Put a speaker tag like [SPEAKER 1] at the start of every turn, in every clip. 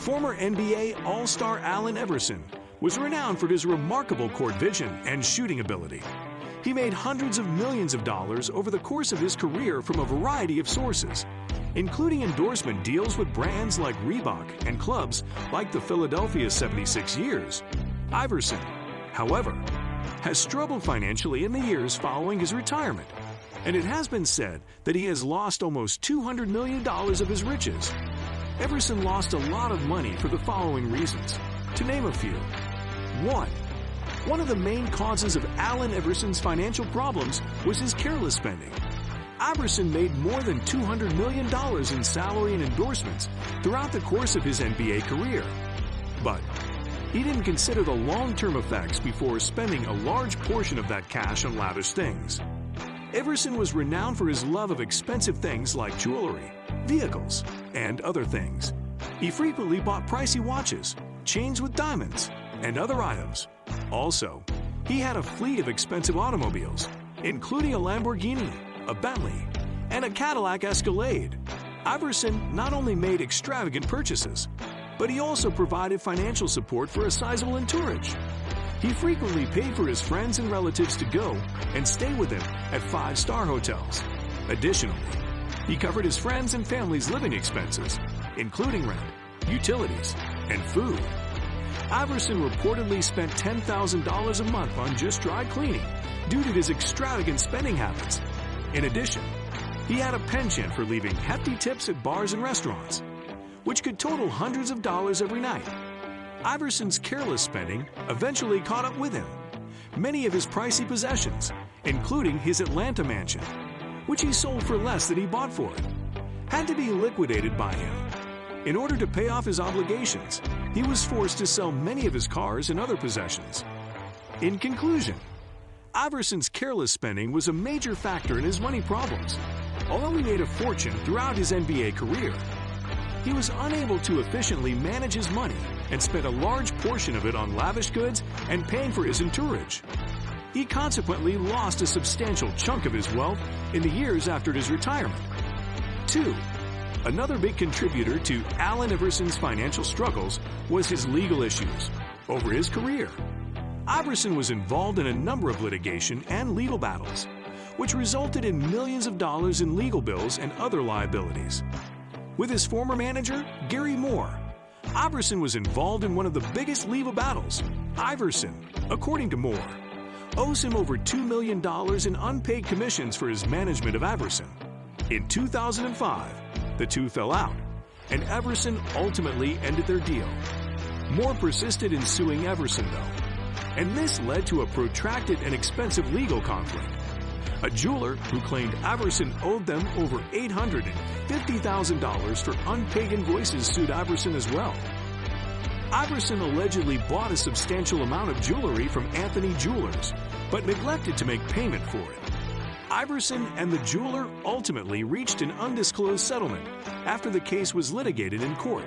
[SPEAKER 1] Former NBA All-Star Allen Iverson was renowned for his remarkable court vision and shooting ability. He made hundreds of millions of dollars over the course of his career from a variety of sources, including endorsement deals with brands like Reebok and clubs like the Philadelphia 76ers. Iverson, however, has struggled financially in the years following his retirement, and it has been said that he has lost almost $200 million of his riches. Iverson lost a lot of money for the following reasons, to name a few. 1. One of the main causes of Allen Iverson's financial problems was his careless spending. Iverson made more than $200 million in salary and endorsements throughout the course of his NBA career. But he didn't consider the long-term effects before spending a large portion of that cash on lavish things. Iverson was renowned for his love of expensive things like jewelry, vehicles, and other things. He frequently bought pricey watches, chains with diamonds, and other items. Also, he had a fleet of expensive automobiles, including a Lamborghini, a Bentley, and a Cadillac Escalade. Iverson not only made extravagant purchases, but he also provided financial support for a sizable entourage. He frequently paid for his friends and relatives to go and stay with him at 5-star hotels. Additionally, he covered his friends and family's living expenses, including rent, utilities, and food. Iverson reportedly spent $10,000 a month on just dry cleaning due to his extravagant spending habits. In addition, he had a penchant for leaving hefty tips at bars and restaurants, which could total hundreds of dollars every night. Iverson's careless spending eventually caught up with him. Many of his pricey possessions, including his Atlanta mansion, which he sold for less than he bought for it, had to be liquidated by him. In order to pay off his obligations, he was forced to sell many of his cars and other possessions. In conclusion, Iverson's careless spending was a major factor in his money problems. Although he made a fortune throughout his NBA career, he was unable to efficiently manage his money and spent a large portion of it on lavish goods and paying for his entourage. He consequently lost a substantial chunk of his wealth in the years after his retirement. 2. Another big contributor to Allen Iverson's financial struggles was his legal issues. Over his career, Iverson was involved in a number of litigation and legal battles, which resulted in millions of dollars in legal bills and other liabilities. With his former manager, Gary Moore, Iverson was involved in one of the biggest legal battles. Iverson, according to Moore, owes him over $2 million in unpaid commissions for his management of Iverson. In 2005, the two fell out, and Iverson ultimately ended their deal. Moore persisted in suing Iverson, though, and this led to a protracted and expensive legal conflict. A jeweler who claimed Iverson owed them over $850,000 for unpaid invoices sued Iverson as well. Iverson allegedly bought a substantial amount of jewelry from Anthony Jewelers, but neglected to make payment for it. Iverson and the jeweler ultimately reached an undisclosed settlement after the case was litigated in court.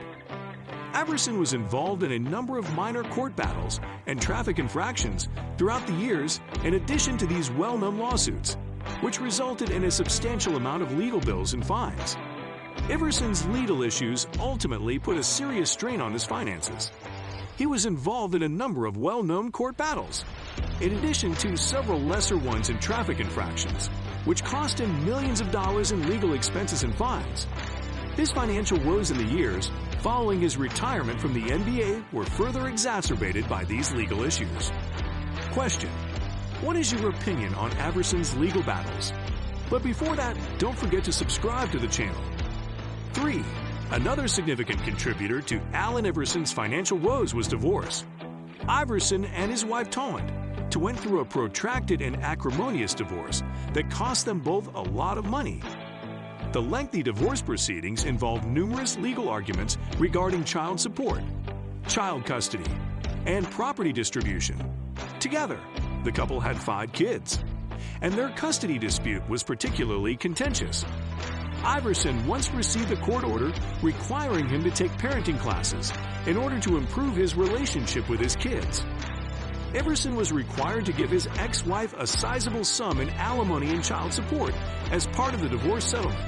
[SPEAKER 1] Iverson was involved in a number of minor court battles and traffic infractions throughout the years in addition to these well-known lawsuits, which resulted in a substantial amount of legal bills and fines. Iverson's legal issues ultimately put a serious strain on his finances. He was involved in a number of well-known court battles, in addition to several lesser ones in traffic infractions, which cost him millions of dollars in legal expenses and fines. His financial woes in the years following his retirement from the NBA were further exacerbated by these legal issues. Question: what is your opinion on Iverson's legal battles? But before that, don't forget to subscribe to the channel. 3. Another significant contributor to Allen Iverson's financial woes was divorce. Iverson and his wife Toland went through a protracted and acrimonious divorce that cost them both a lot of money. The lengthy divorce proceedings involved numerous legal arguments regarding child support, child custody, and property distribution. Together, the couple had 5 kids, and their custody dispute was particularly contentious. Iverson once received a court order requiring him to take parenting classes in order to improve his relationship with his kids. Iverson was required to give his ex-wife a sizable sum in alimony and child support as part of the divorce settlement.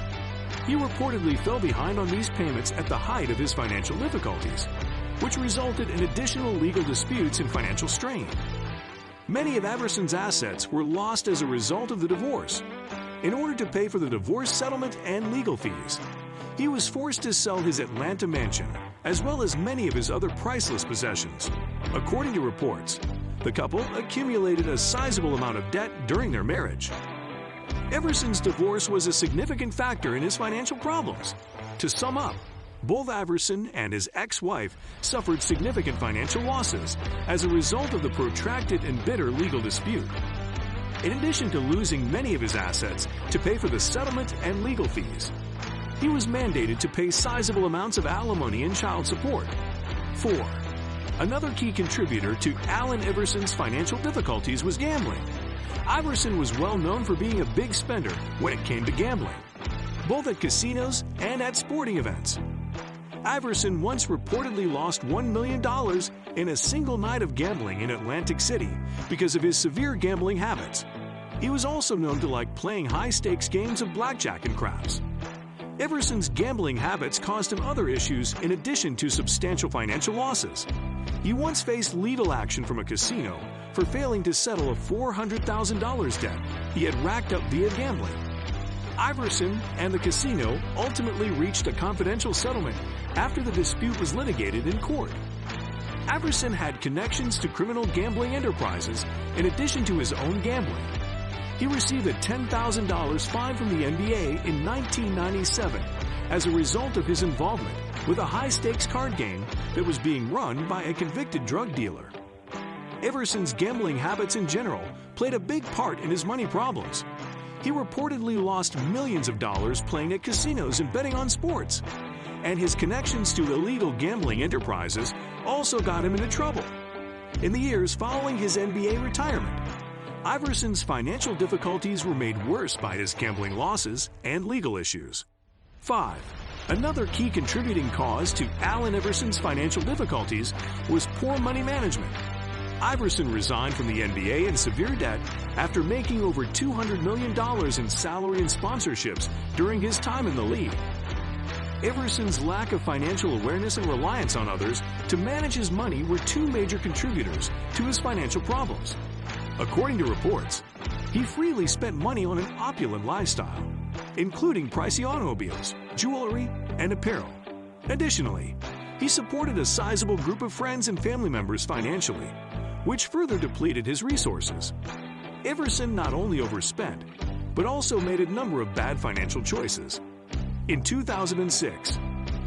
[SPEAKER 1] He reportedly fell behind on these payments at the height of his financial difficulties, which resulted in additional legal disputes and financial strain. Many of Everson's assets were lost as a result of the divorce. In order to pay for the divorce settlement and legal fees, he was forced to sell his Atlanta mansion, as well as many of his other priceless possessions. According to reports, the couple accumulated a sizable amount of debt during their marriage. Everson's divorce was a significant factor in his financial problems. To sum up, both Everson and his ex-wife suffered significant financial losses as a result of the protracted and bitter legal dispute. In addition to losing many of his assets to pay for the settlement and legal fees, he was mandated to pay sizable amounts of alimony and child support. 4. Another key contributor to Allen Everson's financial difficulties was gambling. Iverson was well known for being a big spender when it came to gambling, both at casinos and at sporting events. Iverson once reportedly lost $1 million in a single night of gambling in Atlantic City because of his severe gambling habits. He was also known to like playing high-stakes games of blackjack and craps. Everson's gambling habits caused him other issues in addition to substantial financial losses. He once faced legal action from a casino for failing to settle a $400,000 debt he had racked up via gambling. Iverson and the casino ultimately reached a confidential settlement after the dispute was litigated in court. Iverson had connections to criminal gambling enterprises in addition to his own gambling. He received a $10,000 fine from the NBA in 1997 as a result of his involvement with a high-stakes card game that was being run by a convicted drug dealer. Everson's gambling habits in general played a big part in his money problems. He reportedly lost millions of dollars playing at casinos and betting on sports, and his connections to illegal gambling enterprises also got him into trouble. In the years following his NBA retirement, Iverson's financial difficulties were made worse by his gambling losses and legal issues. 5. Another key contributing cause to Allen Everson's financial difficulties was poor money management. Iverson resigned from the NBA in severe debt after making over $200 million in salary and sponsorships during his time in the league. Everson's lack of financial awareness and reliance on others to manage his money were two major contributors to his financial problems. According to reports, he freely spent money on an opulent lifestyle, including pricey automobiles, jewelry, and apparel. Additionally, he supported a sizable group of friends and family members financially, which further depleted his resources. Everson not only overspent, but also made a number of bad financial choices. In 2006,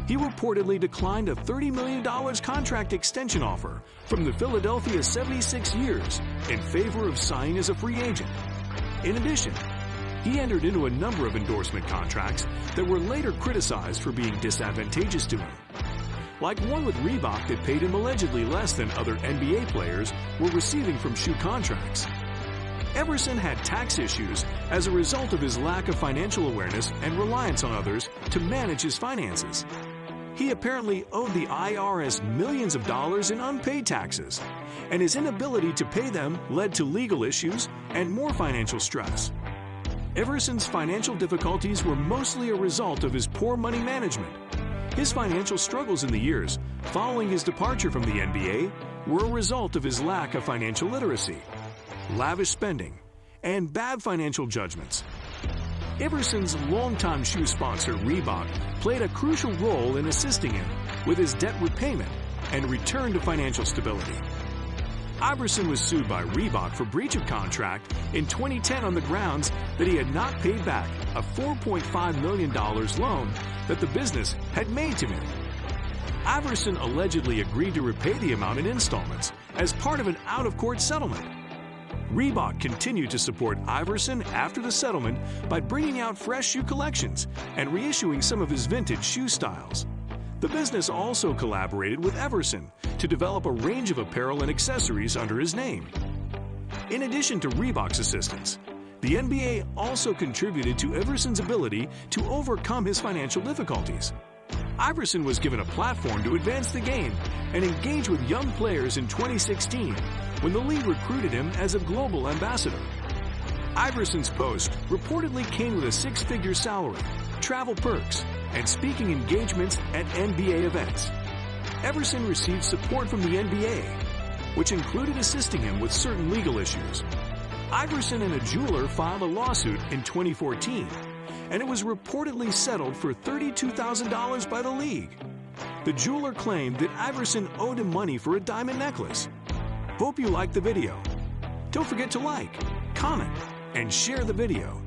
[SPEAKER 1] he reportedly declined a $30 million contract extension offer from the Philadelphia 76ers in favor of signing as a free agent. In addition, he entered into a number of endorsement contracts that were later criticized for being disadvantageous to him, like one with Reebok that paid him allegedly less than other NBA players were receiving from shoe contracts. Everson had tax issues as a result of his lack of financial awareness and reliance on others to manage his finances. He apparently owed the IRS millions of dollars in unpaid taxes, and his inability to pay them led to legal issues and more financial stress. Everson's financial difficulties were mostly a result of his poor money management. His financial struggles in the years following his departure from the NBA were a result of his lack of financial literacy, lavish spending, and bad financial judgments. Everson's longtime shoe sponsor, Reebok, played a crucial role in assisting him with his debt repayment and return to financial stability. Iverson was sued by Reebok for breach of contract in 2010 on the grounds that he had not paid back a $4.5 million loan that the business had made to him. Iverson allegedly agreed to repay the amount in installments as part of an out-of-court settlement. Reebok continued to support Iverson after the settlement by bringing out fresh shoe collections and reissuing some of his vintage shoe styles. The business also collaborated with Everson to develop a range of apparel and accessories under his name. In addition to Reebok's assistance, the NBA also contributed to Everson's ability to overcome his financial difficulties. Iverson was given a platform to advance the game and engage with young players in 2016 when the league recruited him as a global ambassador. Iverson's post reportedly came with a six-figure salary, travel perks, and speaking engagements at NBA events. Everson received support from the NBA, which included assisting him with certain legal issues. Iverson and a jeweler filed a lawsuit in 2014, and it was reportedly settled for $32,000 by the league. The jeweler claimed that Iverson owed him money for a diamond necklace. Hope you liked the video. Don't forget to like, comment, and share the video.